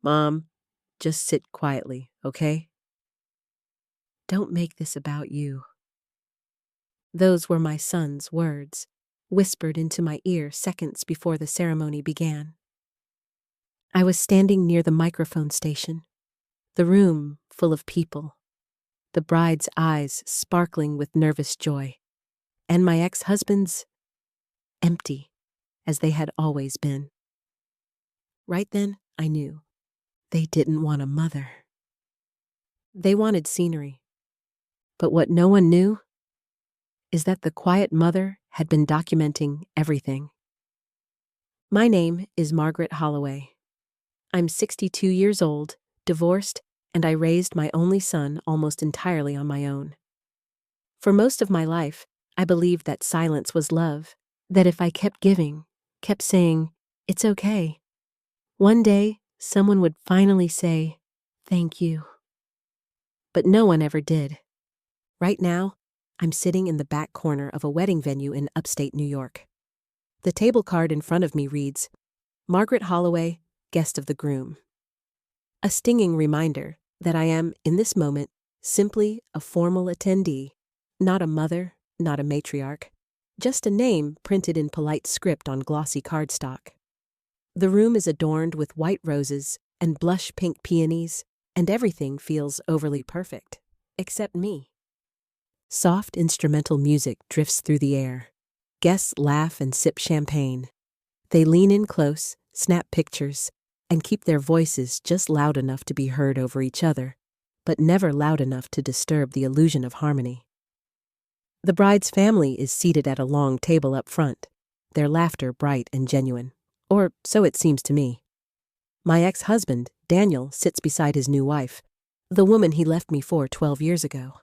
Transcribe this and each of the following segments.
Mom, just sit quietly, okay? Don't make this about you. Those were my son's words, whispered into my ear seconds before the ceremony began. I was standing near the microphone station, the room full of people, the bride's eyes sparkling with nervous joy, and my ex-husband's empty, as they had always been. Right then, I knew. They didn't want a mother. They wanted scenery. But what no one knew is that the quiet mother had been documenting everything. My name is Margaret Holloway. I'm 62 years old, divorced, and I raised my only son almost entirely on my own. For most of my life, I believed that silence was love, that if I kept giving, kept saying, "It's okay," one day someone would finally say, "Thank you." But no one ever did. Right now, I'm sitting in the back corner of a wedding venue in upstate New York. The table card in front of me reads, Margaret Holloway, guest of the groom. A stinging reminder that I am, in this moment, simply a formal attendee, not a mother, not a matriarch, just a name printed in polite script on glossy cardstock. The room is adorned with white roses and blush pink peonies, and everything feels overly perfect, except me. Soft instrumental music drifts through the air. Guests laugh and sip champagne. They lean in close, snap pictures, and keep their voices just loud enough to be heard over each other, but never loud enough to disturb the illusion of harmony. The bride's family is seated at a long table up front, their laughter bright and genuine, or so it seems to me. My ex-husband, Daniel, sits beside his new wife, the woman he left me for 12 years ago.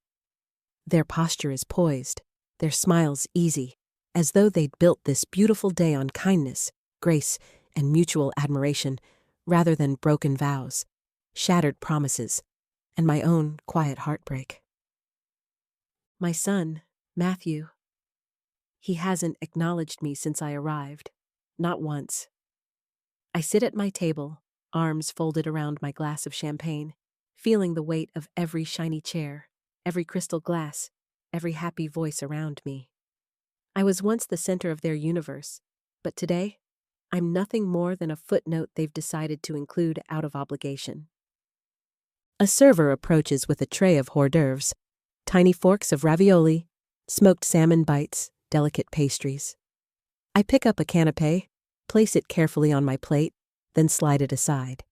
Their posture is poised, their smiles easy, as though they'd built this beautiful day on kindness, grace, and mutual admiration, rather than broken vows, shattered promises, and my own quiet heartbreak. My son, Matthew, he hasn't acknowledged me since I arrived, not once. I sit at my table, arms folded around my glass of champagne, feeling the weight of every shiny chair, every crystal glass, every happy voice around me. I was once the center of their universe, but today, I'm nothing more than a footnote they've decided to include out of obligation. A server approaches with a tray of hors d'oeuvres, tiny forks of ravioli, smoked salmon bites, delicate pastries. I pick up a canapé, place it carefully on my plate, then slide it aside.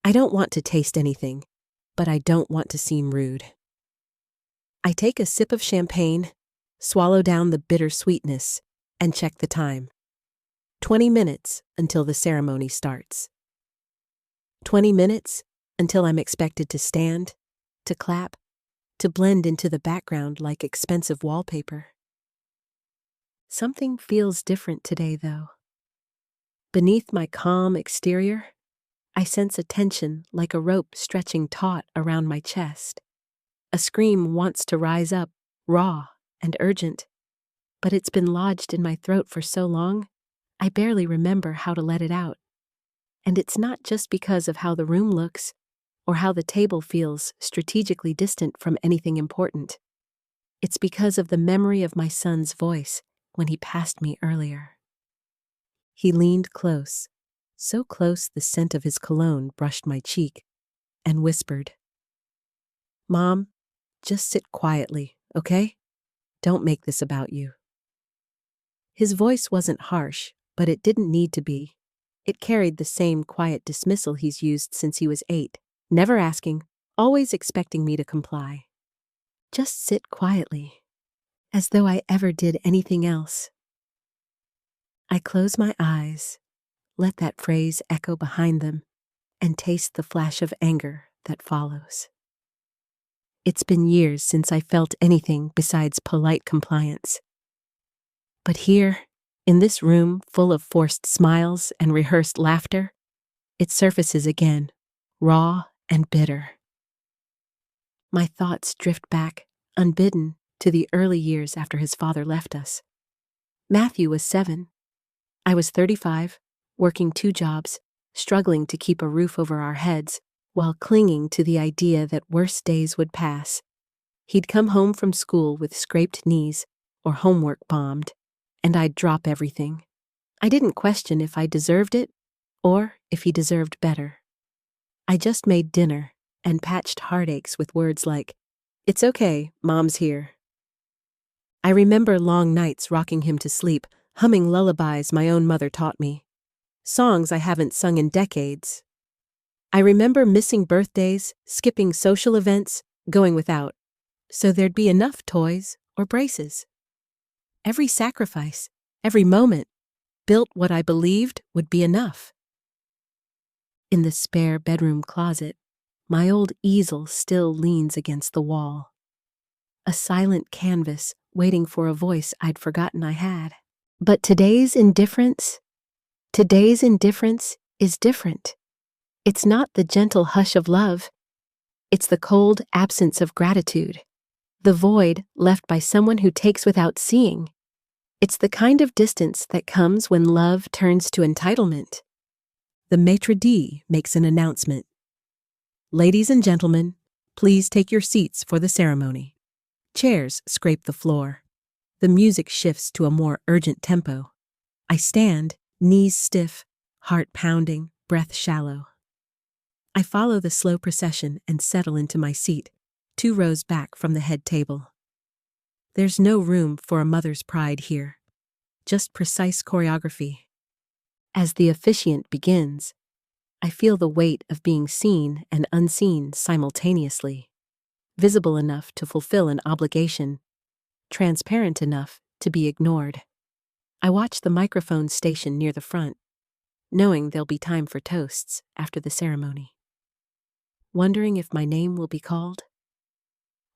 I don't want to taste anything, but I don't want to seem rude. I take a sip of champagne, swallow down the bitter sweetness, and check the time. 20 minutes until the ceremony starts. 20 minutes until I'm expected to stand, to clap, to blend into the background like expensive wallpaper. Something feels different today, though. Beneath my calm exterior, I sense a tension like a rope stretching taut around my chest. A scream wants to rise up, raw and urgent, but it's been lodged in my throat for so long, I barely remember how to let it out. And it's not just because of how the room looks, or how the table feels strategically distant from anything important. It's because of the memory of my son's voice when he passed me earlier. He leaned close, so close the scent of his cologne brushed my cheek, and whispered, "Mom, just sit quietly, okay? Don't make this about you." His voice wasn't harsh, but it didn't need to be. It carried the same quiet dismissal he's used since he was 8, never asking, always expecting me to comply. Just sit quietly, as though I ever did anything else. I close my eyes, let that phrase echo behind them, and taste the flash of anger that follows. It's been years since I felt anything besides polite compliance. But here, in this room full of forced smiles and rehearsed laughter, it surfaces again, raw and bitter. My thoughts drift back, unbidden, to the early years after his father left us. Matthew was 7. I was 35, working 2 jobs, struggling to keep a roof over our heads while clinging to the idea that worse days would pass. He'd come home from school with scraped knees or homework bombed, and I'd drop everything. I didn't question if I deserved it or if he deserved better. I just made dinner and patched heartaches with words like, "It's okay, Mom's here." I remember long nights rocking him to sleep, humming lullabies my own mother taught me, songs I haven't sung in decades. I remember missing birthdays, skipping social events, going without, so there'd be enough toys or braces. Every sacrifice, every moment, built what I believed would be enough. In the spare bedroom closet, my old easel still leans against the wall. A silent canvas waiting for a voice I'd forgotten I had. But today's indifference is different. It's not the gentle hush of love. It's the cold absence of gratitude, the void left by someone who takes without seeing. It's the kind of distance that comes when love turns to entitlement. The maitre d' makes an announcement. "Ladies and gentlemen, please take your seats for the ceremony." Chairs scrape the floor. The music shifts to a more urgent tempo. I stand, knees stiff, heart pounding, breath shallow. I follow the slow procession and settle into my seat, 2 rows back from the head table. There's no room for a mother's pride here, just precise choreography. As the officiant begins, I feel the weight of being seen and unseen simultaneously, visible enough to fulfill an obligation, transparent enough to be ignored. I watch the microphone station near the front, knowing there'll be time for toasts after the ceremony. Wondering if my name will be called.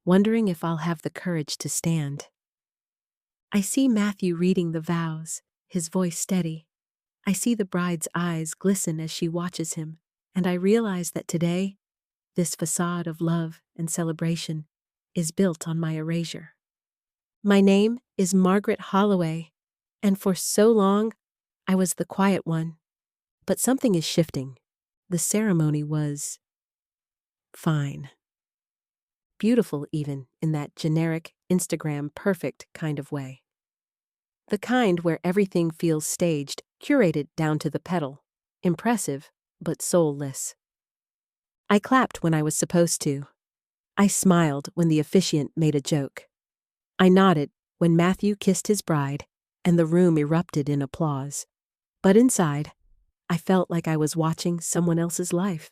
Wondering if I'll have the courage to stand. I see Matthew reading the vows, his voice steady. I see the bride's eyes glisten as she watches him, and I realize that today, this facade of love and celebration is built on my erasure. My name is Margaret Holloway, and for so long, I was the quiet one. But something is shifting. The ceremony was fine. Beautiful even in that generic, Instagram perfect kind of way. The kind where everything feels staged, curated down to the petal. Impressive, but soulless. I clapped when I was supposed to. I smiled when the officiant made a joke. I nodded when Matthew kissed his bride, and the room erupted in applause. But inside, I felt like I was watching someone else's life.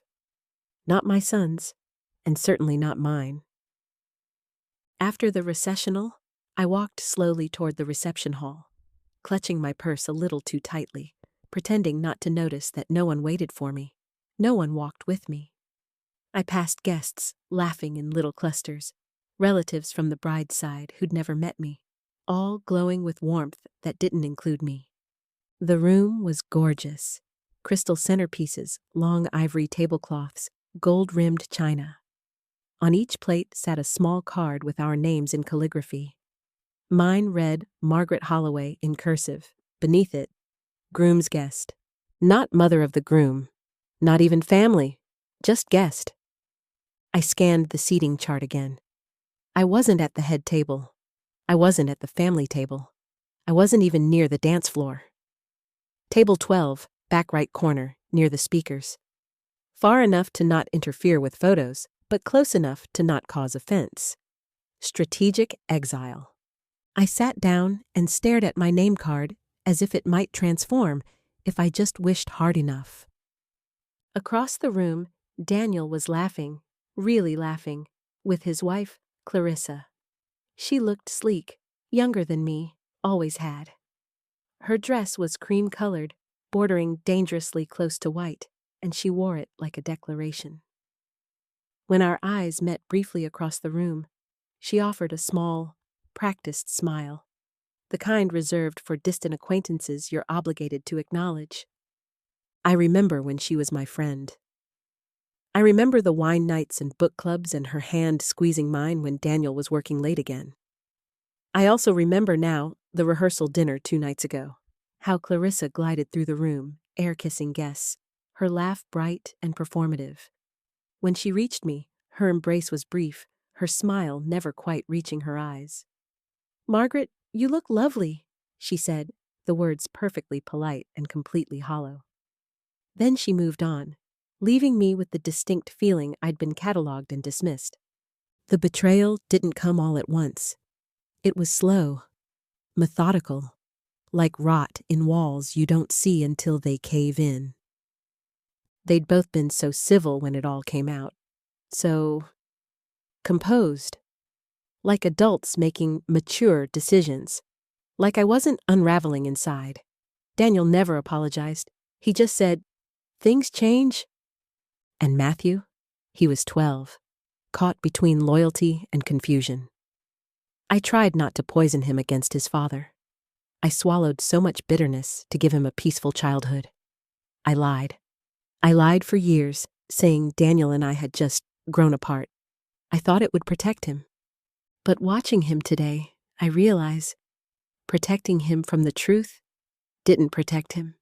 Not my son's, and certainly not mine. After the recessional, I walked slowly toward the reception hall, clutching my purse a little too tightly, pretending not to notice that no one waited for me. No one walked with me. I passed guests, laughing in little clusters, relatives from the bride's side who'd never met me, all glowing with warmth that didn't include me. The room was gorgeous. Crystal centerpieces, long ivory tablecloths, gold-rimmed china. On each plate sat a small card with our names in calligraphy. Mine read Margaret Holloway in cursive. Beneath it, groom's guest. Not mother of the groom. Not even family. Just guest. I scanned the seating chart again. I wasn't at the head table. I wasn't at the family table. I wasn't even near the dance floor. Table 12, back right corner, near the speakers. Far enough to not interfere with photos, but close enough to not cause offense. Strategic exile. I sat down and stared at my name card as if it might transform if I just wished hard enough. Across the room, Daniel was laughing, really laughing, with his wife, Clarissa. She looked sleek, younger than me, always had. Her dress was cream-colored, bordering dangerously close to white, and she wore it like a declaration. When our eyes met briefly across the room, she offered a small, practiced smile, the kind reserved for distant acquaintances you're obligated to acknowledge. I remember when she was my friend. I remember the wine nights and book clubs and her hand squeezing mine when Daniel was working late again. I also remember now the rehearsal dinner 2 nights ago, how Clarissa glided through the room, air-kissing guests, her laugh bright and performative. When she reached me, her embrace was brief, her smile never quite reaching her eyes. "Margaret, you look lovely," she said, the words perfectly polite and completely hollow. Then she moved on, leaving me with the distinct feeling I'd been catalogued and dismissed. The betrayal didn't come all at once. It was slow, methodical, like rot in walls you don't see until they cave in. They'd both been so civil when it all came out, so composed, like adults making mature decisions, like I wasn't unraveling inside. Daniel never apologized. He just said, "Things change." And Matthew? He was 12, caught between loyalty and confusion. I tried not to poison him against his father. I swallowed so much bitterness to give him a peaceful childhood. I lied. I lied for years, saying Daniel and I had just grown apart. I thought it would protect him. But watching him today, I realize protecting him from the truth didn't protect him.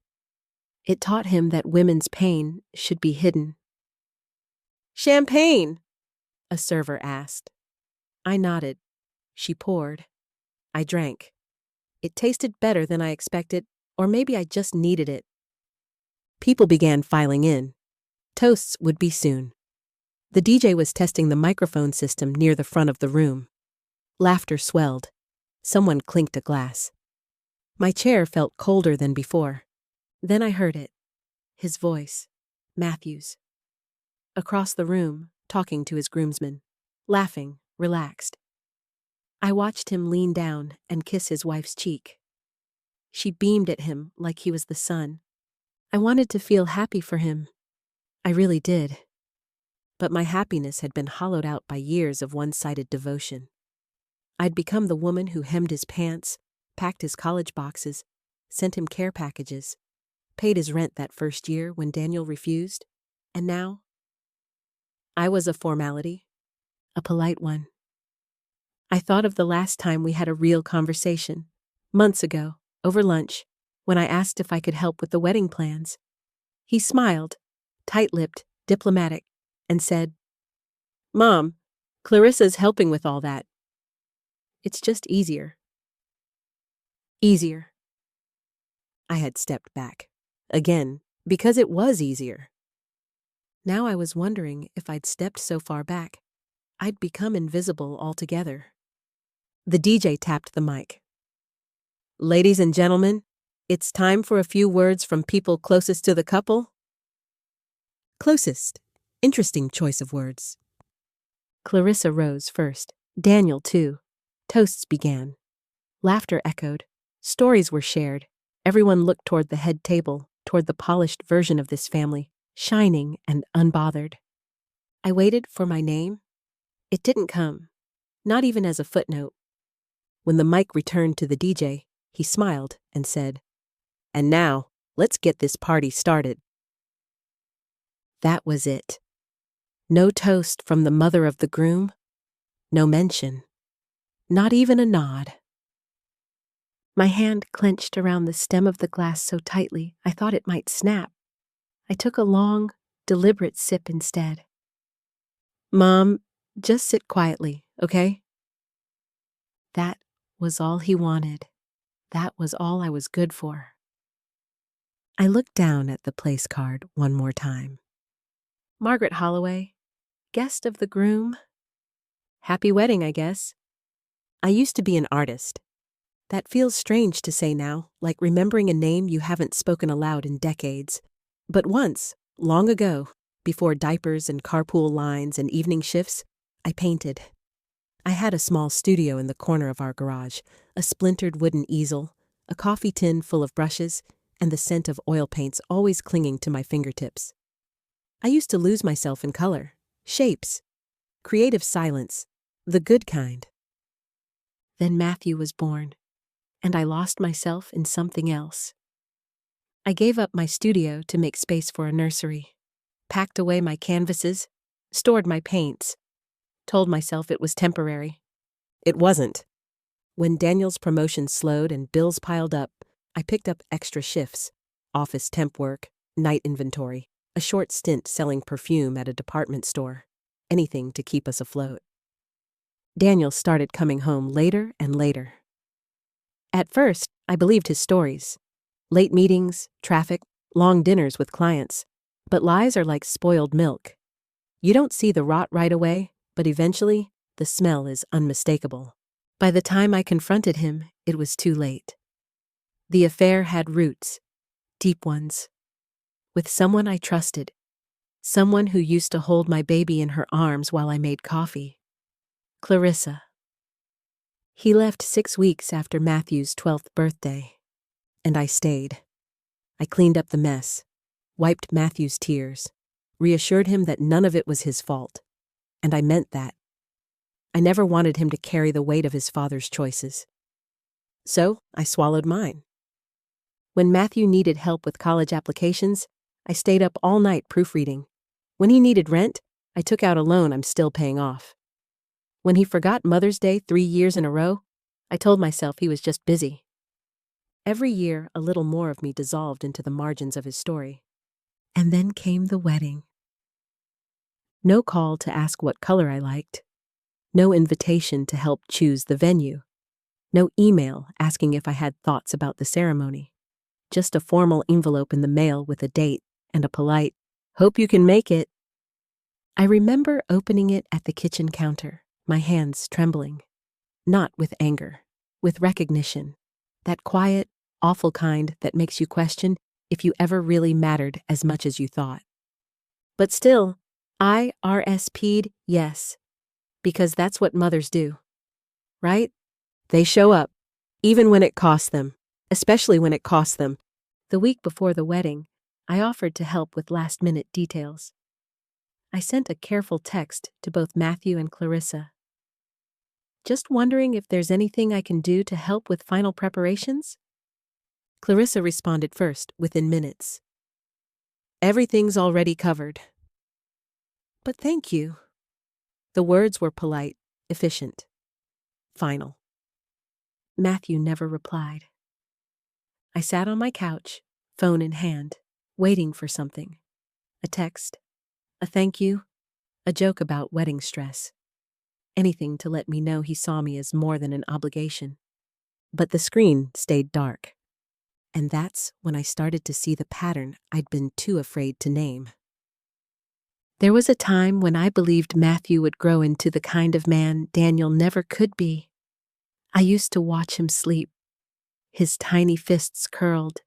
It taught him that women's pain should be hidden. "Champagne?" a server asked. I nodded. She poured. I drank. It tasted better than I expected, or maybe I just needed it. People began filing in. Toasts would be soon. The DJ was testing the microphone system near the front of the room. Laughter swelled. Someone clinked a glass. My chair felt colder than before. Then I heard it. His voice. Matthew's. Across the room, talking to his groomsmen. Laughing, relaxed. I watched him lean down and kiss his wife's cheek. She beamed at him like he was the sun. I wanted to feel happy for him. I really did. But my happiness had been hollowed out by years of one-sided devotion. I'd become the woman who hemmed his pants, packed his college boxes, sent him care packages, paid his rent that first year when Daniel refused, and now I was a formality, a polite one. I thought of the last time we had a real conversation, months ago, over lunch, when I asked if I could help with the wedding plans. He smiled, tight-lipped, diplomatic, and said, "Mom, Clarissa's helping with all that. It's just easier." Easier. I had stepped back. Again, because it was easier. Now I was wondering if I'd stepped so far back, I'd become invisible altogether. The DJ tapped the mic. "Ladies and gentlemen, it's time for a few words from people closest to the couple." Closest. Interesting choice of words. Clarissa rose first. Daniel, too. Toasts began. Laughter echoed. Stories were shared. Everyone looked toward the head table, toward the polished version of this family, shining and unbothered. I waited for my name. It didn't come, not even as a footnote. When the mic returned to the DJ, he smiled and said, "And now, let's get this party started." That was it. No toast from the mother of the groom. No mention. Not even a nod. My hand clenched around the stem of the glass so tightly I thought it might snap. I took a long, deliberate sip instead. "Mom, just sit quietly, okay?" That was all he wanted. That was all I was good for. I looked down at the place card one more time. Margaret Holloway, guest of the groom. Happy wedding, I guess. I used to be an artist. That feels strange to say now, like remembering a name you haven't spoken aloud in decades. But once, long ago, before diapers and carpool lines and evening shifts, I painted. I had a small studio in the corner of our garage, a splintered wooden easel, a coffee tin full of brushes, and the scent of oil paints always clinging to my fingertips. I used to lose myself in color, shapes, creative silence, the good kind. Then Matthew was born, and I lost myself in something else. I gave up my studio to make space for a nursery, packed away my canvases, stored my paints, told myself it was temporary. It wasn't. When Daniel's promotion slowed and bills piled up, I picked up extra shifts, office temp work, night inventory, a short stint selling perfume at a department store, anything to keep us afloat. Daniel started coming home later and later. At first, I believed his stories. Late meetings, traffic, long dinners with clients. But lies are like spoiled milk. You don't see the rot right away, but eventually, the smell is unmistakable. By the time I confronted him, it was too late. The affair had roots, deep ones, with someone I trusted, someone who used to hold my baby in her arms while I made coffee. Clarissa. He left 6 weeks after Matthew's 12th birthday, and I stayed. I cleaned up the mess, wiped Matthew's tears, reassured him that none of it was his fault, and I meant that. I never wanted him to carry the weight of his father's choices. So I swallowed mine. When Matthew needed help with college applications, I stayed up all night proofreading. When he needed rent, I took out a loan I'm still paying off. When he forgot Mother's Day 3 years in a row, I told myself he was just busy. Every year, a little more of me dissolved into the margins of his story. And then came the wedding. No call to ask what color I liked. No invitation to help choose the venue. No email asking if I had thoughts about the ceremony. Just a formal envelope in the mail with a date and a polite, "Hope you can make it." I remember opening it at the kitchen counter, my hands trembling. Not with anger, with recognition. That quiet, awful kind that makes you question if you ever really mattered as much as you thought. But still, I RSP'd yes, because that's what mothers do. Right? They show up, even when it costs them, especially when it costs them. The week before the wedding, I offered to help with last-minute details. I sent a careful text to both Matthew and Clarissa. Just wondering if there's anything I can do to help with final preparations? Clarissa responded first, within minutes. Everything's already covered. But thank you. The words were polite, efficient, final. Matthew never replied. I sat on my couch, phone in hand, waiting for something. A text, a thank you, a joke about wedding stress. Anything to let me know he saw me as more than an obligation. But the screen stayed dark. And that's when I started to see the pattern I'd been too afraid to name. There was a time when I believed Matthew would grow into the kind of man Daniel never could be. I used to watch him sleep, his tiny fists curled,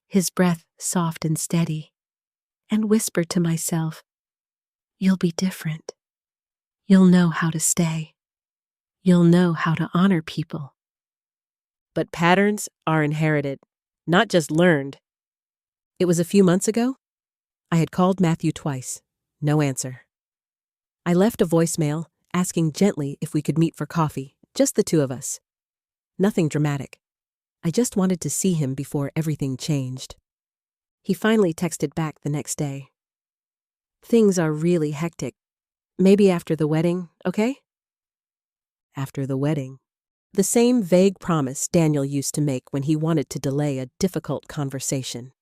his breath soft and steady, and whisper to myself, "You'll be different. You'll know how to stay. You'll know how to honor people." But patterns are inherited, not just learned. It was a few months ago. I had called Matthew twice. No answer. I left a voicemail asking gently if we could meet for coffee, just the two of us. Nothing dramatic. I just wanted to see him before everything changed. He finally texted back the next day. "Things are really hectic. Maybe after the wedding, okay?" After the wedding. The same vague promise Daniel used to make when he wanted to delay a difficult conversation.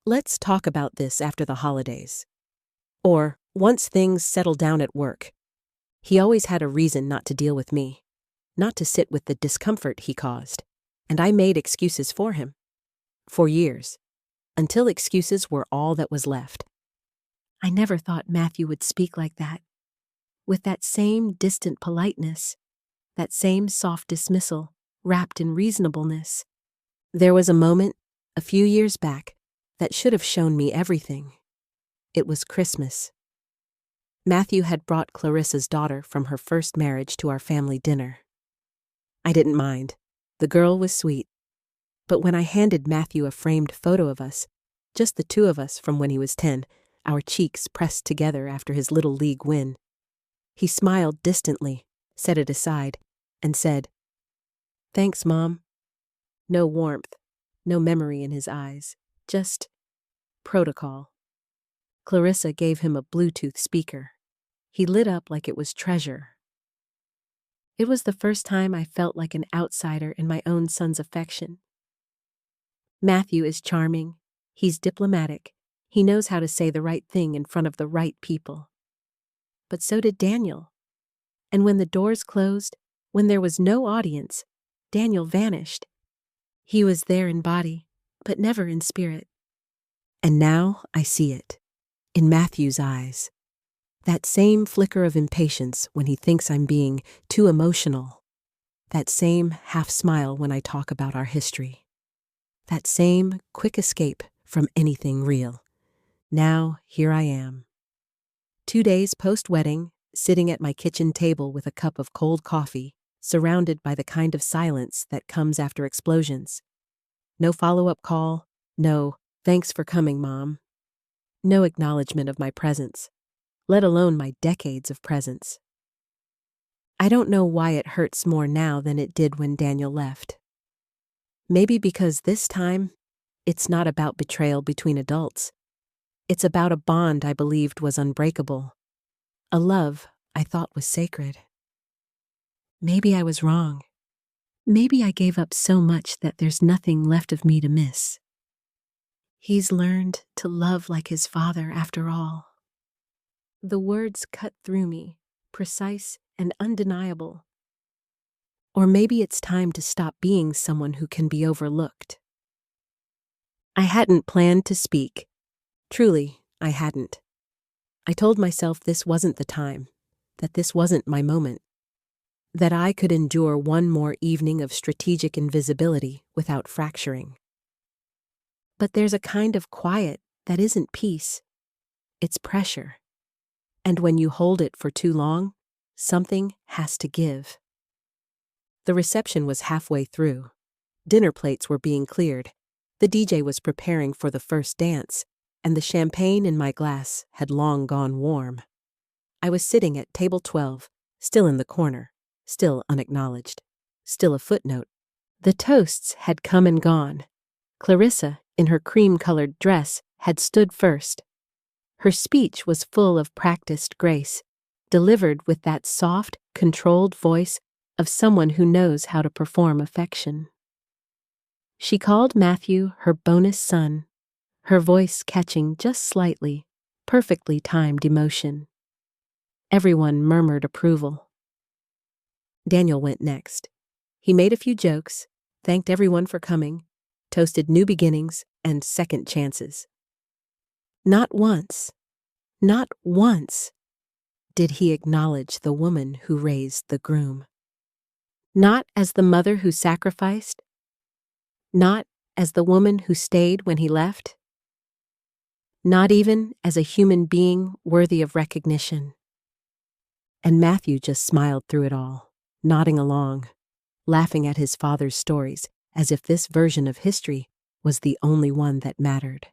"Let's talk about this after the holidays." Or, once things settle down at work. He always had a reason not to deal with me, not to sit with the discomfort he caused, and I made excuses for him. For years, until excuses were all that was left. I never thought Matthew would speak like that, with that same distant politeness, that same soft dismissal, wrapped in reasonableness. There was a moment, a few years back, that should have shown me everything. It was Christmas. Matthew had brought Clarissa's daughter from her first marriage to our family dinner. I didn't mind. The girl was sweet. But when I handed Matthew a framed photo of us, just the two of us from when he was 10, our cheeks pressed together after his Little League win, he smiled distantly, set it aside, and said, "Thanks, Mom." No warmth, no memory in his eyes, just protocol. Clarissa gave him a Bluetooth speaker. He lit up like it was treasure. It was the first time I felt like an outsider in my own son's affection. Matthew is charming, he's diplomatic, He knows how to say the right thing in front of the right people. But so did Daniel. And when the doors closed, when there was no audience, Daniel vanished. He was there in body, but never in spirit. And now I see it, in Matthew's eyes. That same flicker of impatience when he thinks I'm being too emotional. That same half-smile when I talk about our history. That same quick escape from anything real. Now, here I am. 2 days post-wedding, sitting at my kitchen table with a cup of cold coffee, surrounded by the kind of silence that comes after explosions. No follow-up call, no, "Thanks for coming, Mom." No acknowledgement of my presence, let alone my decades of presence. I don't know why it hurts more now than it did when Daniel left. Maybe because this time, it's not about betrayal between adults. It's about a bond I believed was unbreakable. A love I thought was sacred. Maybe I was wrong. Maybe I gave up so much that there's nothing left of me to miss. He's learned to love like his father after all. The words cut through me, precise and undeniable. Or maybe it's time to stop being someone who can be overlooked. I hadn't planned to speak. Truly, I hadn't. I told myself this wasn't the time, that this wasn't my moment, that I could endure one more evening of strategic invisibility without fracturing. But there's a kind of quiet that isn't peace. It's pressure. And when you hold it for too long, something has to give. The reception was halfway through. Dinner plates were being cleared. The DJ was preparing for the first dance, and the champagne in my glass had long gone warm. I was sitting at table 12, still in the corner, still unacknowledged, still a footnote. The toasts had come and gone. Clarissa, in her cream-colored dress, had stood first. Her speech was full of practiced grace, delivered with that soft, controlled voice of someone who knows how to perform affection. She called Matthew her bonus son, her voice catching just slightly, perfectly timed emotion. Everyone murmured approval. Daniel went next. He made a few jokes, thanked everyone for coming, toasted new beginnings and second chances. Not once did he acknowledge the woman who raised the groom. Not as the mother who sacrificed, not as the woman who stayed when he left, not even as a human being worthy of recognition. And Matthew just smiled through it all, nodding along, laughing at his father's stories as if this version of history was the only one that mattered.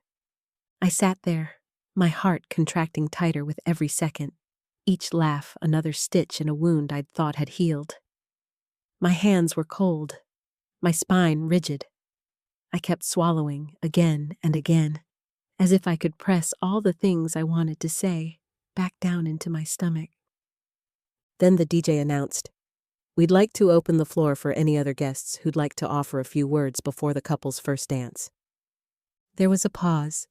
I sat there, my heart contracting tighter with every second, each laugh another stitch in a wound I'd thought had healed. My hands were cold, my spine rigid. I kept swallowing again and again, as if I could press all the things I wanted to say back down into my stomach. Then the DJ announced, "We'd like to open the floor for any other guests who'd like to offer a few words before the couple's first dance." There was a pause,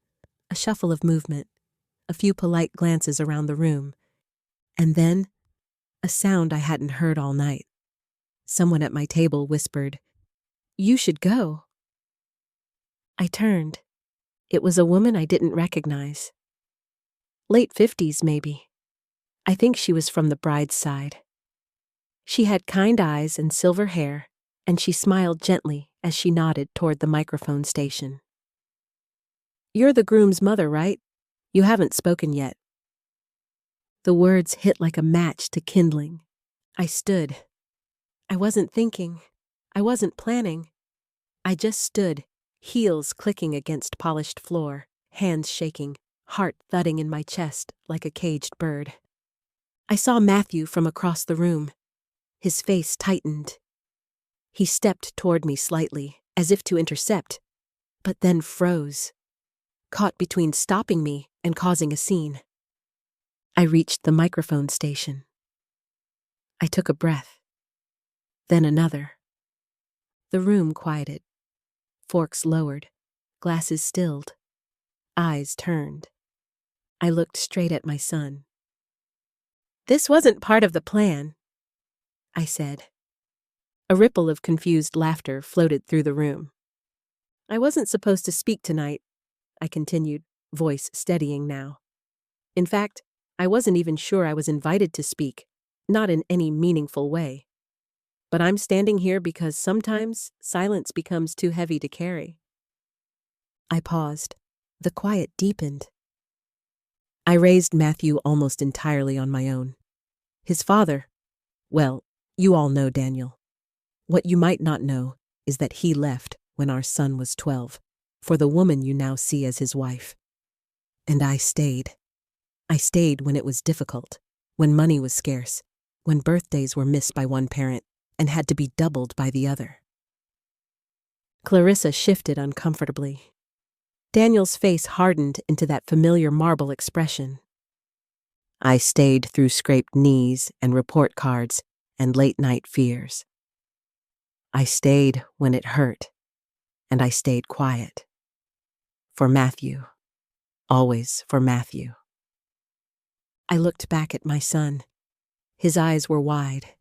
a shuffle of movement, a few polite glances around the room, and then a sound I hadn't heard all night. Someone at my table whispered, "You should go." I turned. It was a woman I didn't recognize. Late 50s, maybe. I think she was from the bride's side. She had kind eyes and silver hair, and she smiled gently as she nodded toward the microphone station. "You're the groom's mother, right? You haven't spoken yet." The words hit like a match to kindling. I stood. I wasn't thinking. I wasn't planning. I just stood, heels clicking against polished floor, hands shaking, heart thudding in my chest like a caged bird. I saw Matthew from across the room. His face tightened. He stepped toward me slightly, as if to intercept, but then froze, caught between stopping me and causing a scene. I reached the microphone station. I took a breath, then another. The room quieted. Forks lowered, glasses stilled. eyes turned. I looked straight at my son. "This wasn't part of the plan," I said. A ripple of confused laughter floated through the room. "I wasn't supposed to speak tonight," I continued, voice steadying now. "In fact, I wasn't even sure I was invited to speak, not in any meaningful way. But I'm standing here because sometimes silence becomes too heavy to carry." I paused. The quiet deepened. I raised Matthew almost entirely on my own. His father, well, you all know Daniel. What you might not know is that he left when our son was 12, for the woman you now see as his wife. And I stayed. I stayed when it was difficult, when money was scarce, when birthdays were missed by one parent and had to be doubled by the other. Clarissa shifted uncomfortably. Daniel's face hardened into that familiar marble expression. I stayed through scraped knees and report cards and late-night fears. I stayed when it hurt, and I stayed quiet. For Matthew. Always for Matthew. I looked back at my son. His eyes were wide,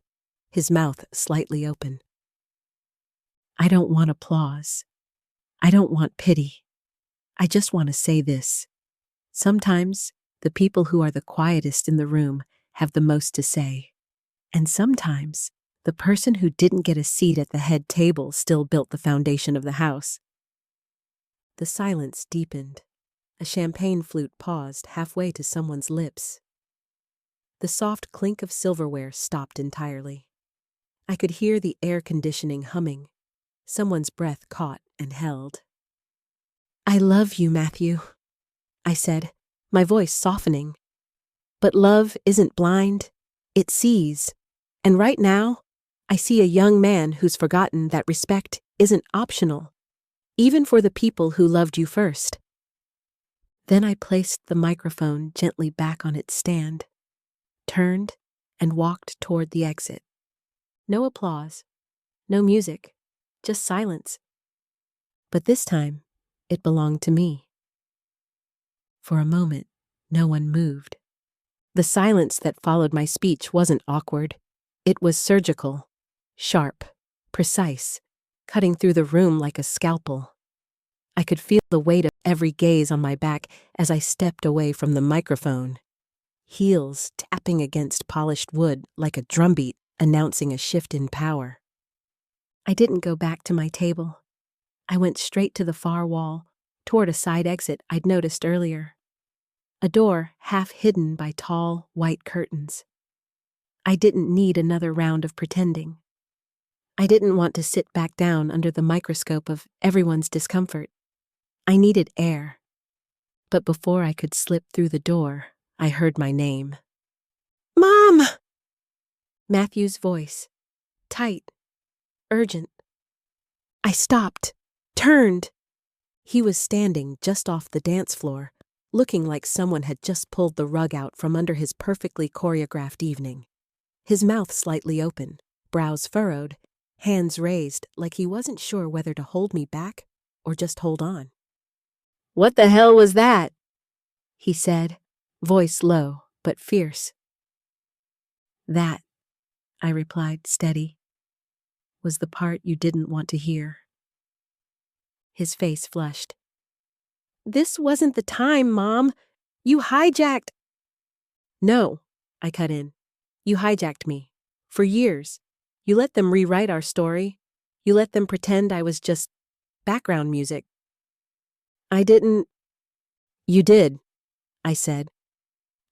his mouth slightly open. I don't want applause. I don't want pity. I just want to say this. Sometimes the people who are the quietest in the room have the most to say. And sometimes the person who didn't get a seat at the head table still built the foundation of the house. The silence deepened. A champagne flute paused halfway to someone's lips. The soft clink of silverware stopped entirely. I could hear the air conditioning humming. Someone's breath caught and held. "I love you, Matthew," I said, my voice softening. "But love isn't blind. It sees. And right now, I see a young man who's forgotten that respect isn't optional, even for the people who loved you first." Then I placed the microphone gently back on its stand, turned, and walked toward the exit. No applause, no music, just silence. But this time, it belonged to me. For a moment, no one moved. The silence that followed my speech wasn't awkward. It was surgical, sharp, precise, cutting through the room like a scalpel. I could feel the weight of every gaze on my back as I stepped away from the microphone, heels tapping against polished wood like a drumbeat announcing a shift in power. I didn't go back to my table. I went straight to the far wall, toward a side exit I'd noticed earlier. A door half hidden by tall, white curtains. I didn't need another round of pretending. I didn't want to sit back down under the microscope of everyone's discomfort. I needed air. But before I could slip through the door, I heard my name. "Mom!" Matthew's voice, tight, urgent. I stopped, turned. He was standing just off the dance floor, looking like someone had just pulled the rug out from under his perfectly choreographed evening. His mouth slightly open, brows furrowed, hands raised like he wasn't sure whether to hold me back or just hold on. "What the hell was that?" he said, voice low but fierce. "That," I replied, steady, "was the part you didn't want to hear." His face flushed. "This wasn't the time, Mom. You hijacked—" "No," I cut in. "You hijacked me. For years. You let them rewrite our story. You let them pretend I was just background music." "I didn't—" "You did," I said.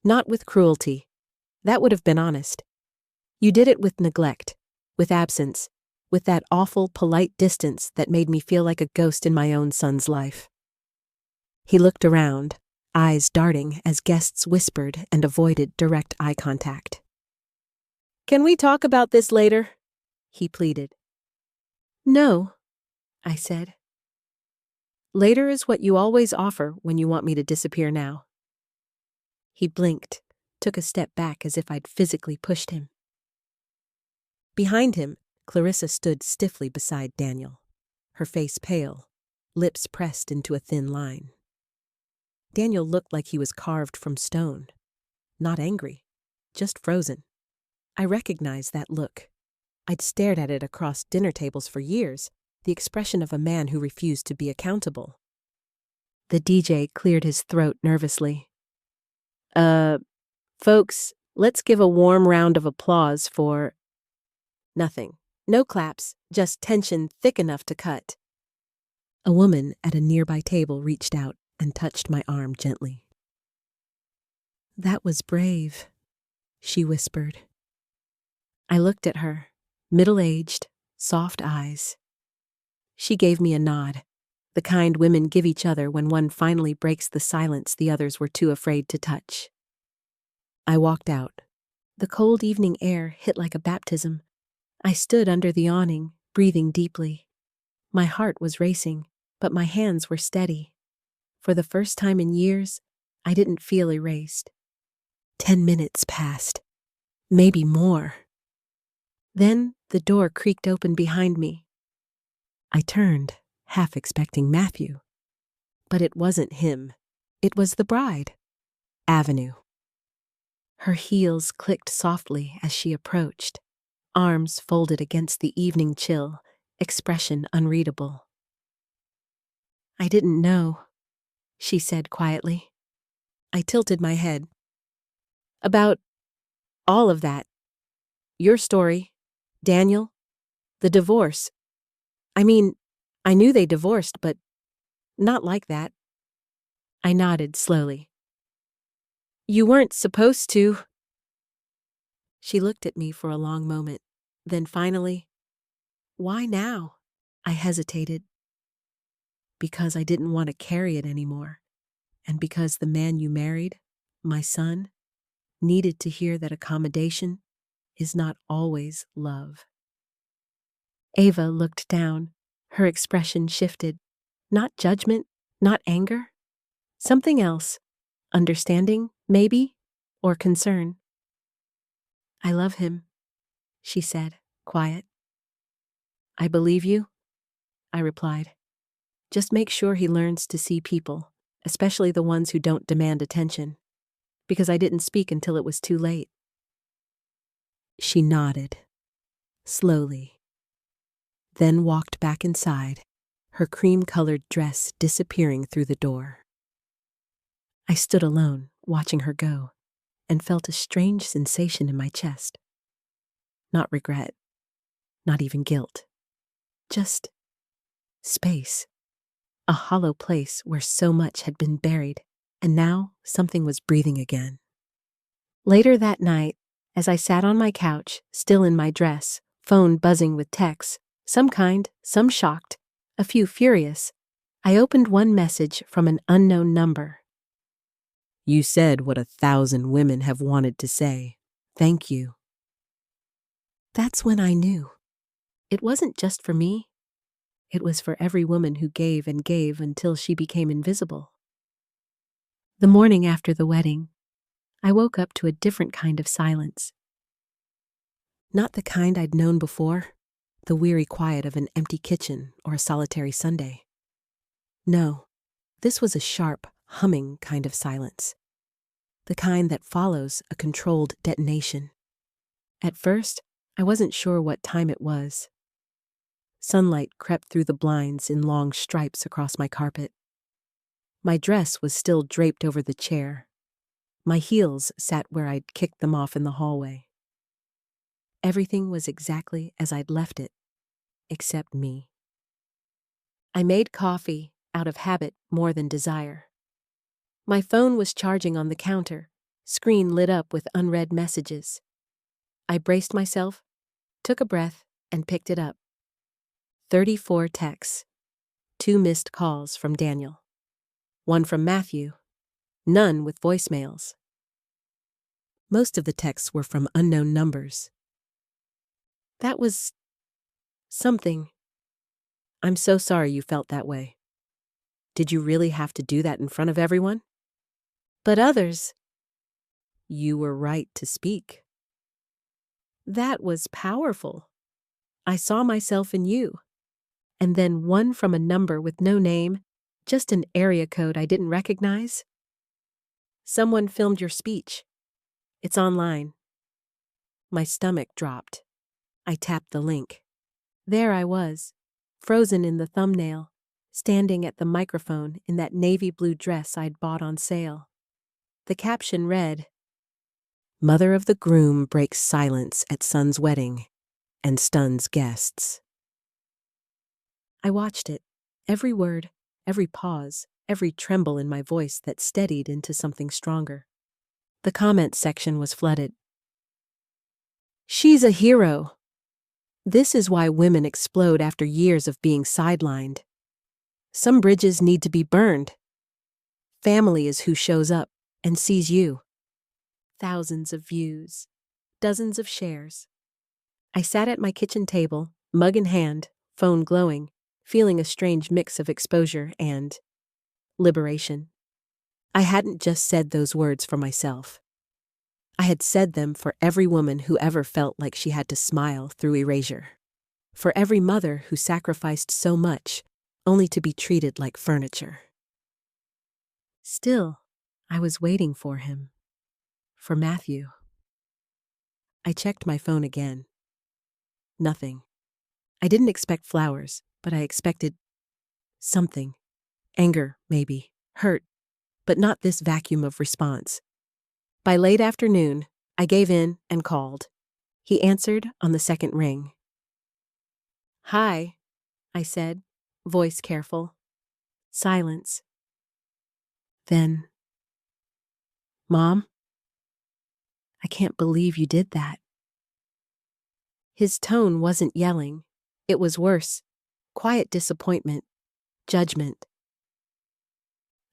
"Not with cruelty. That would have been honest. You did it with neglect, with absence, with that awful, polite distance that made me feel like a ghost in my own son's life." He looked around, eyes darting as guests whispered and avoided direct eye contact. "Can we talk about this later?" he pleaded. "No," I said. "Later is what you always offer when you want me to disappear now." He blinked, took a step back as if I'd physically pushed him. Behind him, Clarissa stood stiffly beside Daniel, her face pale, lips pressed into a thin line. Daniel looked like he was carved from stone. Not angry, just frozen. I recognized that look. I'd stared at it across dinner tables for years, the expression of a man who refused to be accountable. The DJ cleared his throat nervously. Folks, let's give a warm round of applause for... Nothing. No claps, just tension thick enough to cut. A woman at a nearby table reached out and touched my arm gently. "That was brave," she whispered. I looked at her, middle-aged, soft eyes. She gave me a nod, the kind women give each other when one finally breaks the silence the others were too afraid to touch. I walked out. The cold evening air hit like a baptism. I stood under the awning, breathing deeply. My heart was racing, but my hands were steady. For the first time in years, I didn't feel erased. 10 minutes passed, maybe more. Then the door creaked open behind me. I turned, half expecting Matthew. But it wasn't him. It was the bride, Avenue. Her heels clicked softly as she approached, arms folded against the evening chill, expression unreadable. "I didn't know," she said quietly. I tilted my head. "About all of that. Your story, Daniel, the divorce. I mean, I knew they divorced, but not like that." I nodded slowly. "You weren't supposed to." She looked at me for a long moment, then finally, "Why now?" I hesitated. "Because I didn't want to carry it anymore, and because the man you married, my son, needed to hear that accommodation is not always love." Ava looked down. Her expression shifted. Not judgment, not anger. Something else. Understanding, maybe, or concern. "I love him," she said, quiet. "I believe you," I replied. "Just make sure he learns to see people, especially the ones who don't demand attention." Because I didn't speak until it was too late. She nodded, slowly, then walked back inside, her cream-colored dress disappearing through the door. I stood alone, watching her go, and felt a strange sensation in my chest. Not regret, not even guilt. Just space. A hollow place where so much had been buried, and now something was breathing again. Later that night, as I sat on my couch, still in my dress, phone buzzing with texts, some kind, some shocked, a few furious, I opened one message from an unknown number. "You said what 1,000 women have wanted to say. Thank you." That's when I knew. It wasn't just for me. It was for every woman who gave and gave until she became invisible. The morning after the wedding, I woke up to a different kind of silence. Not the kind I'd known before, the weary quiet of an empty kitchen or a solitary Sunday. No, this was a sharp, humming kind of silence. The kind that follows a controlled detonation. At first, I wasn't sure what time it was. Sunlight crept through the blinds in long stripes across my carpet. My dress was still draped over the chair. My heels sat where I'd kicked them off in the hallway. Everything was exactly as I'd left it, except me. I made coffee out of habit more than desire. My phone was charging on the counter, screen lit up with unread messages. I braced myself, took a breath, and picked it up. 34 texts, 2 missed calls from Daniel, 1 from Matthew, none with voicemails. Most of the texts were from unknown numbers. That was something. "I'm so sorry you felt that way. Did you really have to do that in front of everyone?" "But others." "You were right to speak." That was powerful. I saw myself in you. And then one from a number with no name, just an area code I didn't recognize. Someone filmed your speech. It's online. My stomach dropped. I tapped the link. There I was, frozen in the thumbnail, standing at the microphone in that navy blue dress I'd bought on sale. The caption read, "Mother of the groom breaks silence at son's wedding and stuns guests." I watched it, every word, every pause, every tremble in my voice that steadied into something stronger. The comment section was flooded. "She's a hero. This is why women explode after years of being sidelined. Some bridges need to be burned. Family is who shows up and sees you." Thousands of views, dozens of shares. I sat at my kitchen table, mug in hand, phone glowing, feeling a strange mix of exposure and liberation. I hadn't just said those words for myself. I had said them for every woman who ever felt like she had to smile through erasure. For every mother who sacrificed so much, only to be treated like furniture. Still, I was waiting for him. For Matthew. I checked my phone again. Nothing. I didn't expect flowers, but I expected something. Anger, maybe. Hurt. But not this vacuum of response. By late afternoon, I gave in and called. He answered on the second ring. "Hi," I said, voice careful. Silence. Then, "Mom, I can't believe you did that." His tone wasn't yelling. It was worse. Quiet disappointment. Judgment.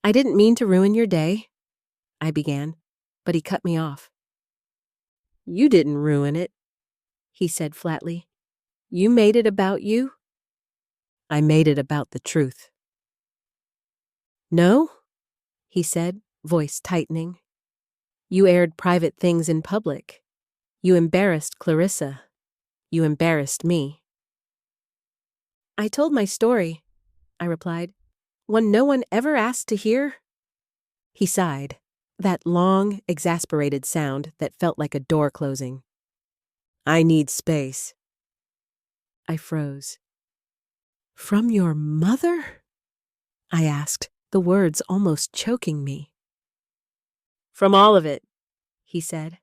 "I didn't mean to ruin your day," I began, but he cut me off. "You didn't ruin it," he said flatly. "You made it about you." "I made it about the truth." "No?" he said, voice tightening. "You aired private things in public. You embarrassed Clarissa. You embarrassed me." "I told my story," I replied. "One no one ever asked to hear." He sighed, that long, exasperated sound that felt like a door closing. "I need space." I froze. "From your mother?" I asked, the words almost choking me. "From all of it," he said.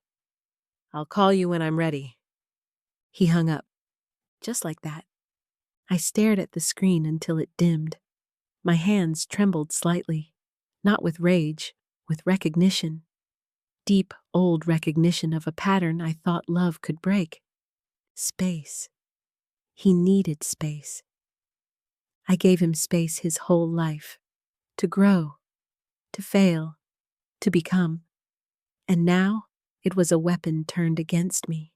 "I'll call you when I'm ready." He hung up, just like that. I stared at the screen until it dimmed. My hands trembled slightly, not with rage, with recognition. Deep, old recognition of a pattern I thought love could break. Space. He needed space. I gave him space his whole life. To grow. To fail. To become. And now it was a weapon turned against me.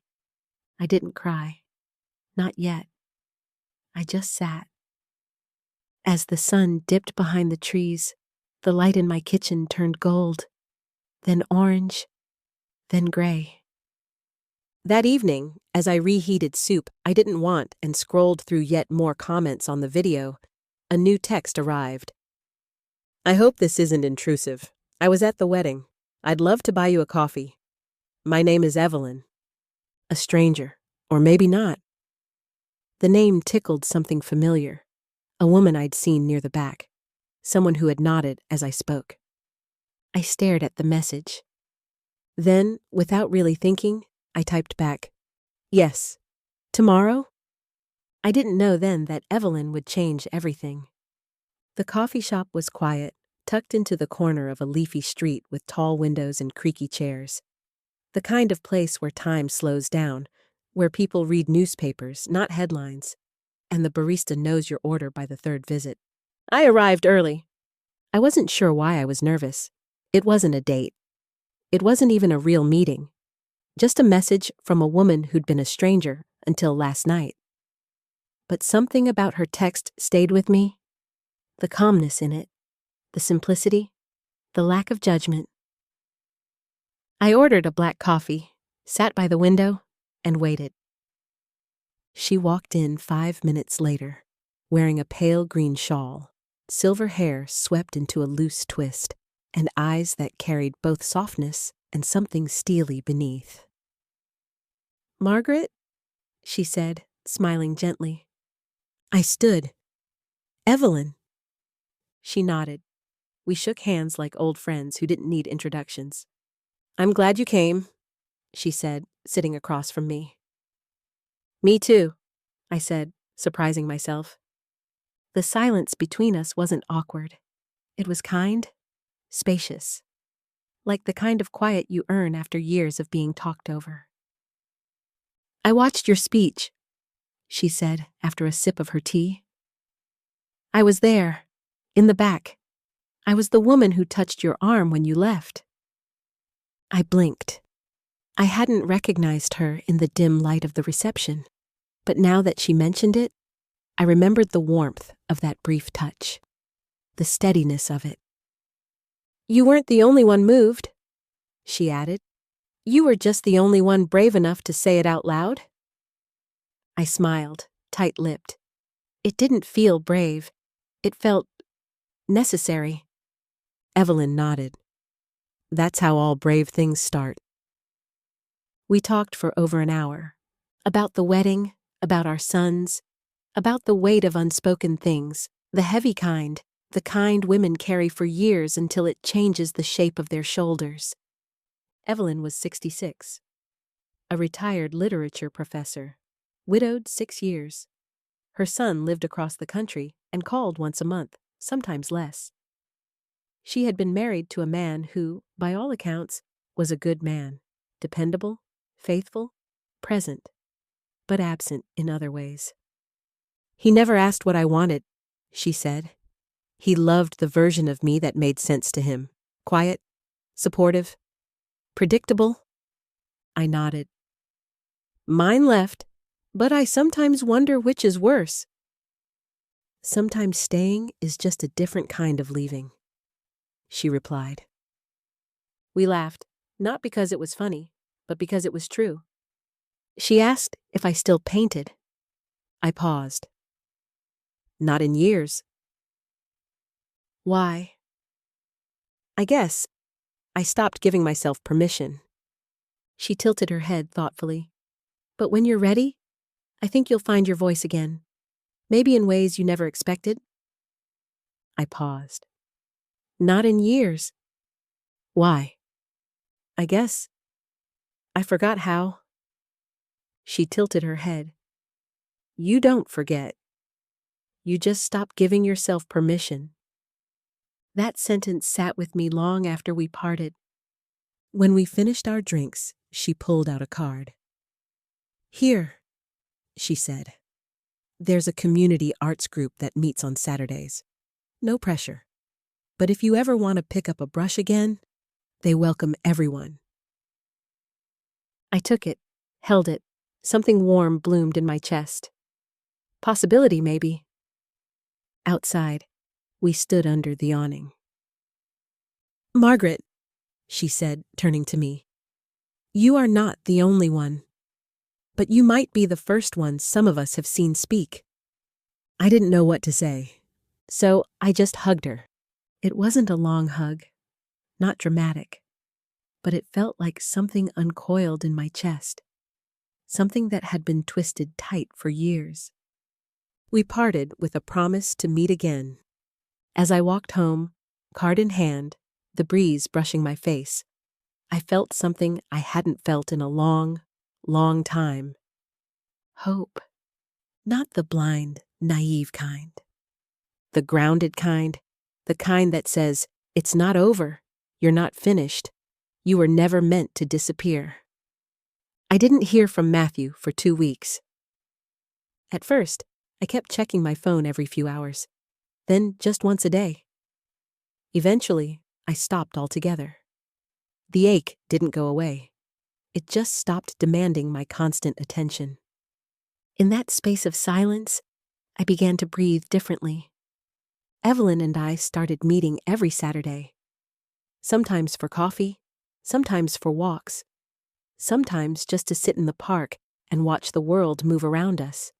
I didn't cry. Not yet. I just sat. As the sun dipped behind the trees, the light in my kitchen turned gold, then orange, then gray. That evening, as I reheated soup I didn't want and scrolled through yet more comments on the video, a new text arrived. "I hope this isn't intrusive. I was at the wedding. I'd love to buy you a coffee. My name is Evelyn." A stranger, or maybe not. The name tickled something familiar. A woman I'd seen near the back. Someone who had nodded as I spoke. I stared at the message. Then, without really thinking, I typed back, "Yes. Tomorrow?" I didn't know then that Evelyn would change everything. The coffee shop was quiet, tucked into the corner of a leafy street with tall windows and creaky chairs. The kind of place where time slows down, where people read newspapers, not headlines, and the barista knows your order by the third visit. I arrived early. I wasn't sure why I was nervous. It wasn't a date. It wasn't even a real meeting. Just a message from a woman who'd been a stranger until last night. But something about her text stayed with me. The calmness in it, the simplicity, the lack of judgment. I ordered a black coffee, sat by the window, and waited. She walked in 5 minutes later, wearing a pale green shawl, silver hair swept into a loose twist, and eyes that carried both softness and something steely beneath. "Margaret?" she said, smiling gently. I stood. "Evelyn." She nodded. We shook hands like old friends who didn't need introductions. "I'm glad you came," she said, sitting across from me. "Me too," I said, surprising myself. The silence between us wasn't awkward. It was kind, spacious, like the kind of quiet you earn after years of being talked over. "I watched your speech," she said after a sip of her tea. "I was there, in the back. I was the woman who touched your arm when you left." I blinked. I hadn't recognized her in the dim light of the reception, but now that she mentioned it, I remembered the warmth of that brief touch, the steadiness of it. "You weren't the only one moved," she added. "You were just the only one brave enough to say it out loud." I smiled, tight-lipped. It didn't feel brave. It felt necessary. Evelyn nodded. "That's how all brave things start." We talked for over an hour. About the wedding, about our sons, about the weight of unspoken things, the heavy kind, the kind women carry for years until it changes the shape of their shoulders. Evelyn was 66, a retired literature professor, widowed 6 years. Her son lived across the country and called once a month, sometimes less. She had been married to a man who, by all accounts, was a good man, dependable, faithful, present, but absent in other ways. "He never asked what I wanted," she said. "He loved the version of me that made sense to him. Quiet, supportive, predictable." I nodded. "Mine left, but I sometimes wonder which is worse." "Sometimes staying is just a different kind of leaving," she replied. We laughed, not because it was funny, but because it was true. She asked if I still painted. I paused. "Not in years." "Why?" "I guess I stopped giving myself permission." She tilted her head thoughtfully. "But when you're ready, I think you'll find your voice again. Maybe in ways you never expected." I paused. "Not in years." "Why?" "I guess I forgot how." She tilted her head. "You don't forget. You just stop giving yourself permission." That sentence sat with me long after we parted. When we finished our drinks, she pulled out a card. "Here," she said. "There's a community arts group that meets on Saturdays. No pressure. But if you ever want to pick up a brush again, they welcome everyone." I took it, held it. Something warm bloomed in my chest. Possibility, maybe. Outside, we stood under the awning. "Margaret," she said, turning to me, "you are not the only one. But you might be the first one some of us have seen speak." I didn't know what to say, so I just hugged her. It wasn't a long hug, not dramatic, but it felt like something uncoiled in my chest, something that had been twisted tight for years. We parted with a promise to meet again. As I walked home, card in hand, the breeze brushing my face, I felt something I hadn't felt in a long, long time. Hope. Not the blind, naive kind. The grounded kind, the kind that says, "It's not over, you're not finished, you were never meant to disappear." I didn't hear from Matthew for 2 weeks. At first, I kept checking my phone every few hours, then just once a day. Eventually, I stopped altogether. The ache didn't go away. It just stopped demanding my constant attention. In that space of silence, I began to breathe differently. Evelyn and I started meeting every Saturday. Sometimes for coffee, sometimes for walks, sometimes just to sit in the park and watch the world move around us.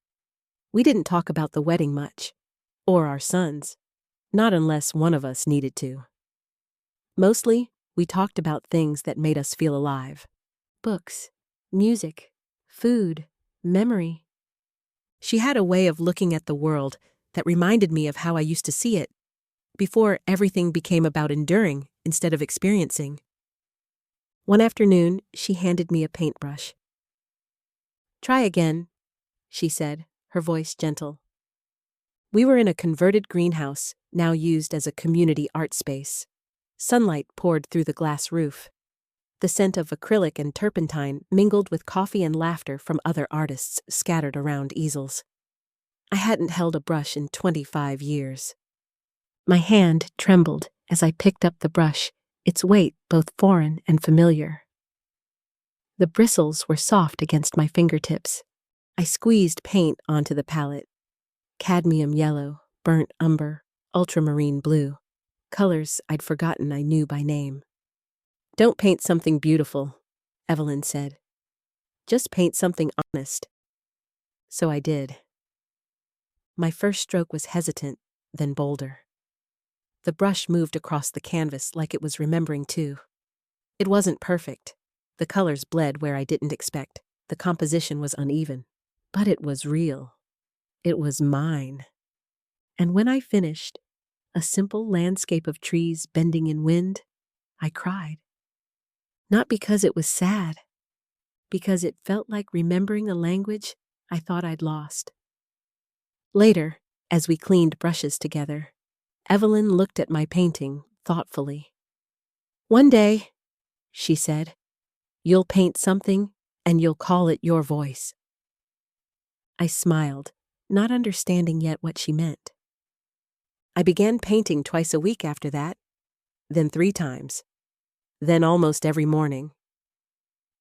We didn't talk about the wedding much, or our sons, not unless one of us needed to. Mostly, we talked about things that made us feel alive. Books, music, food, memory. She had a way of looking at the world that reminded me of how I used to see it, before everything became about enduring instead of experiencing. One afternoon, she handed me a paintbrush. "Try again," she said, her voice gentle. We were in a converted greenhouse, now used as a community art space. Sunlight poured through the glass roof. The scent of acrylic and turpentine mingled with coffee and laughter from other artists scattered around easels. I hadn't held a brush in 25 years. My hand trembled as I picked up the brush, its weight both foreign and familiar. The bristles were soft against my fingertips. I squeezed paint onto the palette. Cadmium yellow, burnt umber, ultramarine blue. Colors I'd forgotten I knew by name. "Don't paint something beautiful," Evelyn said. "Just paint something honest." So I did. My first stroke was hesitant, then bolder. The brush moved across the canvas like it was remembering too. It wasn't perfect. The colors bled where I didn't expect. The composition was uneven. But it was real. It was mine. And when I finished, a simple landscape of trees bending in wind, I cried. Not because it was sad, because it felt like remembering a language I thought I'd lost. Later, as we cleaned brushes together, Evelyn looked at my painting thoughtfully. "One day," she said, "you'll paint something and you'll call it your voice." I smiled, not understanding yet what she meant. I began painting twice a week after that, then 3 times, then almost every morning.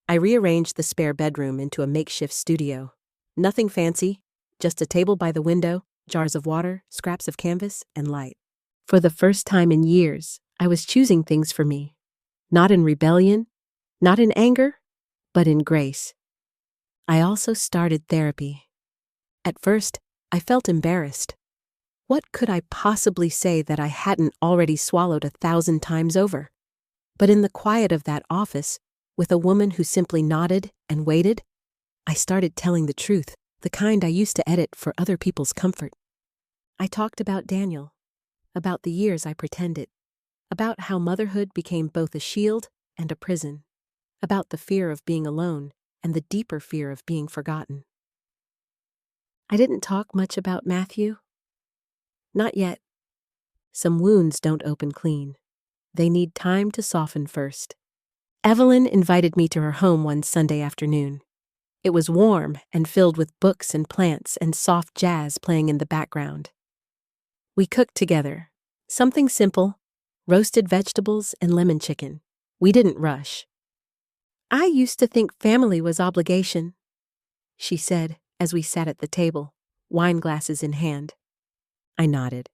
I rearranged the spare bedroom into a makeshift studio. Nothing fancy, just a table by the window, jars of water, scraps of canvas, and light. For the first time in years, I was choosing things for me. Not in rebellion, not in anger, but in grace. I also started therapy. At first, I felt embarrassed. What could I possibly say that I hadn't already swallowed 1,000 times over? But in the quiet of that office, with a woman who simply nodded and waited, I started telling the truth, the kind I used to edit for other people's comfort. I talked about Daniel, about the years I pretended, about how motherhood became both a shield and a prison, about the fear of being alone and the deeper fear of being forgotten. I didn't talk much about Matthew. Not yet. Some wounds don't open clean. They need time to soften first. Evelyn invited me to her home one Sunday afternoon. It was warm and filled with books and plants and soft jazz playing in the background. We cooked together. Something simple, roasted vegetables and lemon chicken. We didn't rush. "I used to think family was obligation," she said as we sat at the table, wine glasses in hand. I nodded.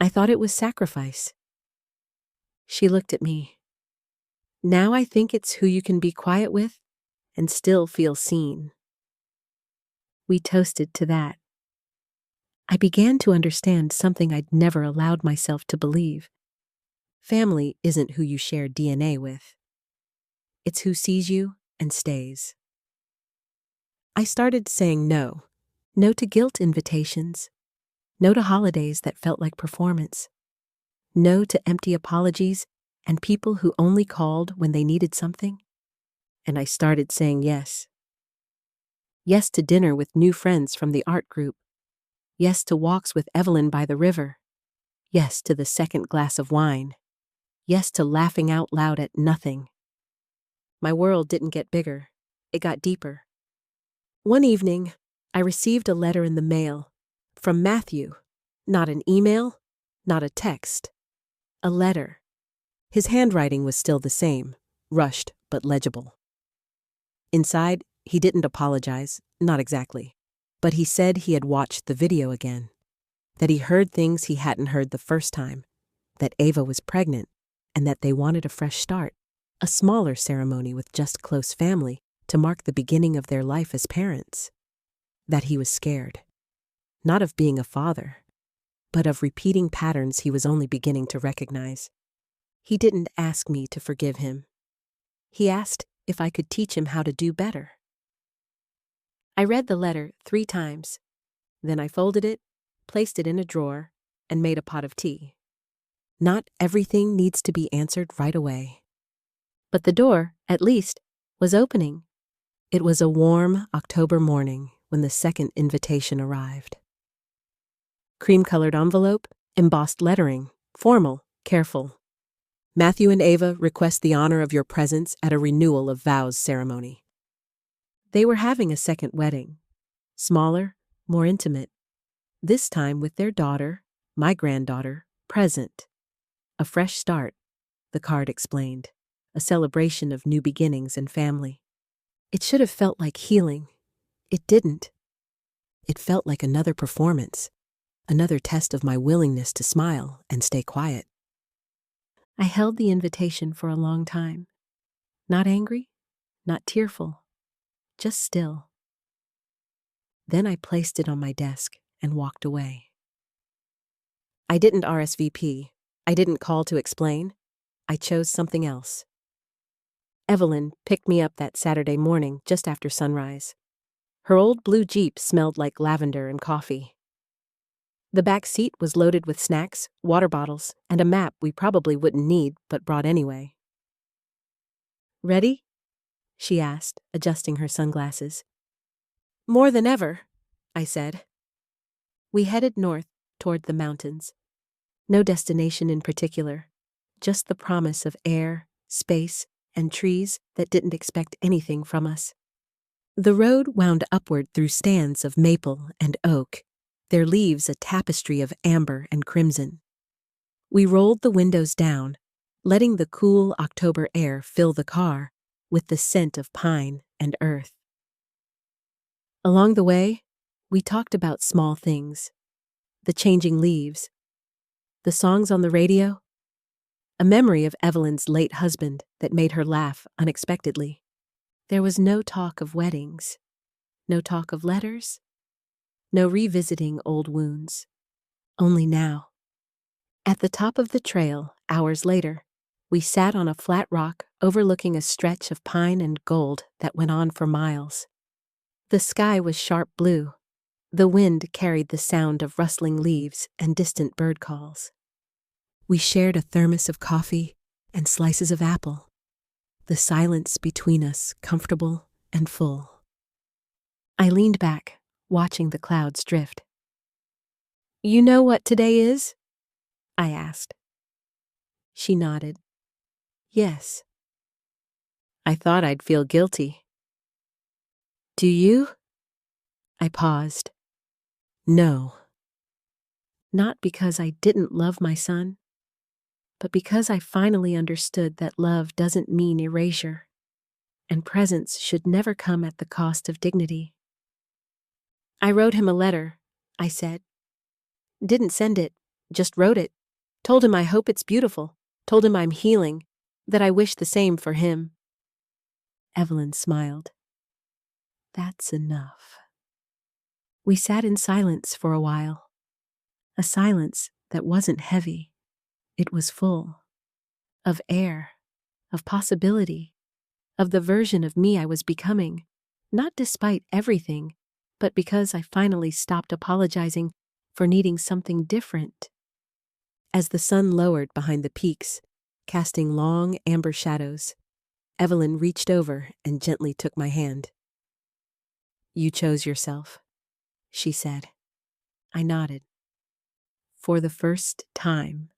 "I thought it was sacrifice." She looked at me. "Now I think it's who you can be quiet with and still feel seen." We toasted to that. I began to understand something I'd never allowed myself to believe. Family isn't who you share DNA with. It's who sees you and stays. I started saying no. No to guilt invitations. No to holidays that felt like performance. No to empty apologies and people who only called when they needed something. And I started saying yes. Yes to dinner with new friends from the art group. Yes to walks with Evelyn by the river. Yes to the second glass of wine. Yes to laughing out loud at nothing. My world didn't get bigger. It got deeper. One evening, I received a letter in the mail from Matthew. Not an email, not a text. A letter. His handwriting was still the same, rushed but legible. Inside, he didn't apologize, not exactly, but he said he had watched the video again, that he heard things he hadn't heard the first time, that Ava was pregnant, and that they wanted a fresh start, a smaller ceremony with just close family to mark the beginning of their life as parents. That he was scared, not of being a father, but of repeating patterns he was only beginning to recognize. He didn't ask me to forgive him. He asked if I could teach him how to do better. I read the letter 3 times. Then I folded it, placed it in a drawer, and made a pot of tea. Not everything needs to be answered right away. But the door, at least, was opening. It was a warm October morning when the second invitation arrived. Cream-colored envelope, embossed lettering, formal, careful. Matthew and Ava request the honor of your presence at a renewal of vows ceremony. They were having a second wedding, smaller, more intimate, this time with their daughter, my granddaughter, present. A fresh start, the card explained, a celebration of new beginnings and family. It should have felt like healing. It didn't. It felt like another performance, another test of my willingness to smile and stay quiet. I held the invitation for a long time. Not angry, not tearful, just still. Then I placed it on my desk and walked away. I didn't RSVP. I didn't call to explain. I chose something else. Evelyn picked me up that Saturday morning just after sunrise. Her old blue Jeep smelled like lavender and coffee. The back seat was loaded with snacks, water bottles, and a map we probably wouldn't need but brought anyway. "Ready?" she asked, adjusting her sunglasses. "More than ever," I said. We headed north toward the mountains. No destination in particular, just the promise of air, space, and trees that didn't expect anything from us. The road wound upward through stands of maple and oak, their leaves a tapestry of amber and crimson. We rolled the windows down, letting the cool October air fill the car with the scent of pine and earth. Along the way, we talked about small things, the changing leaves, the songs on the radio, a memory of Evelyn's late husband that made her laugh unexpectedly. There was no talk of weddings, no talk of letters, no revisiting old wounds. Only now. At the top of the trail, hours later, we sat on a flat rock overlooking a stretch of pine and gold that went on for miles. The sky was sharp blue. The wind carried the sound of rustling leaves and distant bird calls. We shared a thermos of coffee and slices of apple, the silence between us comfortable and full. I leaned back, watching the clouds drift. "You know what today is?" I asked. She nodded. "Yes." I thought I'd feel guilty. "Do you?" I paused. No. Not because I didn't love my son, but because I finally understood that love doesn't mean erasure, and presence should never come at the cost of dignity. "I wrote him a letter," I said. "Didn't send it, just wrote it. Told him I hope it's beautiful, told him I'm healing, that I wish the same for him." Evelyn smiled. "That's enough." We sat in silence for a while, a silence that wasn't heavy. It was full of air, of possibility, of the version of me I was becoming, not despite everything, but because I finally stopped apologizing for needing something different. As the sun lowered behind the peaks, casting long amber shadows, Evelyn reached over and gently took my hand. "You chose yourself," she said. I nodded. For the first time.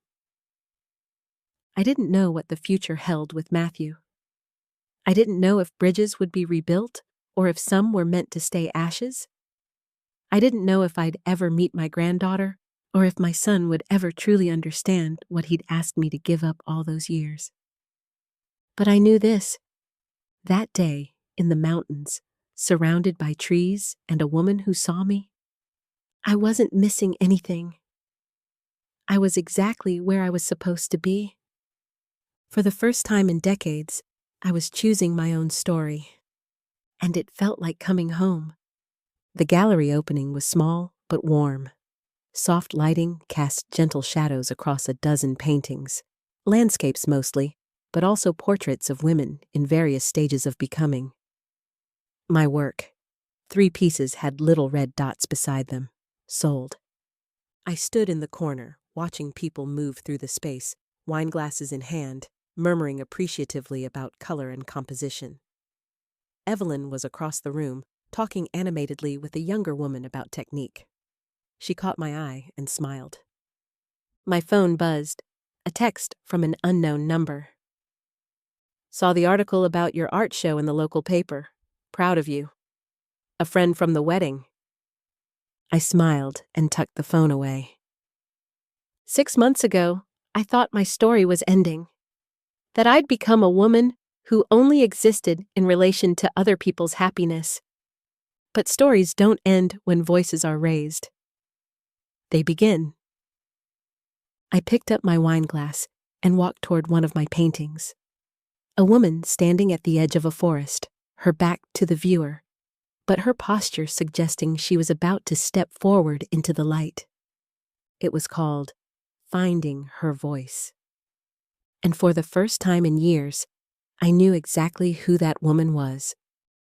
I didn't know what the future held with Matthew. I didn't know if bridges would be rebuilt or if some were meant to stay ashes. I didn't know if I'd ever meet my granddaughter or if my son would ever truly understand what he'd asked me to give up all those years. But I knew this. That day, in the mountains, surrounded by trees and a woman who saw me, I wasn't missing anything. I was exactly where I was supposed to be. For the first time in decades, I was choosing my own story. And it felt like coming home. The gallery opening was small but warm. Soft lighting cast gentle shadows across a dozen paintings, Landscapes mostly, but also portraits of women in various stages of becoming. My work. 3 pieces had little red dots beside them. Sold. I stood in the corner, watching people move through the space, wine glasses in hand, murmuring appreciatively about color and composition. Evelyn was across the room, talking animatedly with a younger woman about technique. She caught my eye and smiled. My phone buzzed, a text from an unknown number. Saw the article about your art show in the local paper. Proud of you. A friend from the wedding. I smiled and tucked the phone away. 6 months ago, I thought my story was ending. That I'd become a woman who only existed in relation to other people's happiness. But stories don't end when voices are raised. They begin. I picked up my wine glass and walked toward one of my paintings. A woman standing at the edge of a forest, her back to the viewer, but her posture suggesting she was about to step forward into the light. It was called Finding Her Voice. And for the first time in years, I knew exactly who that woman was.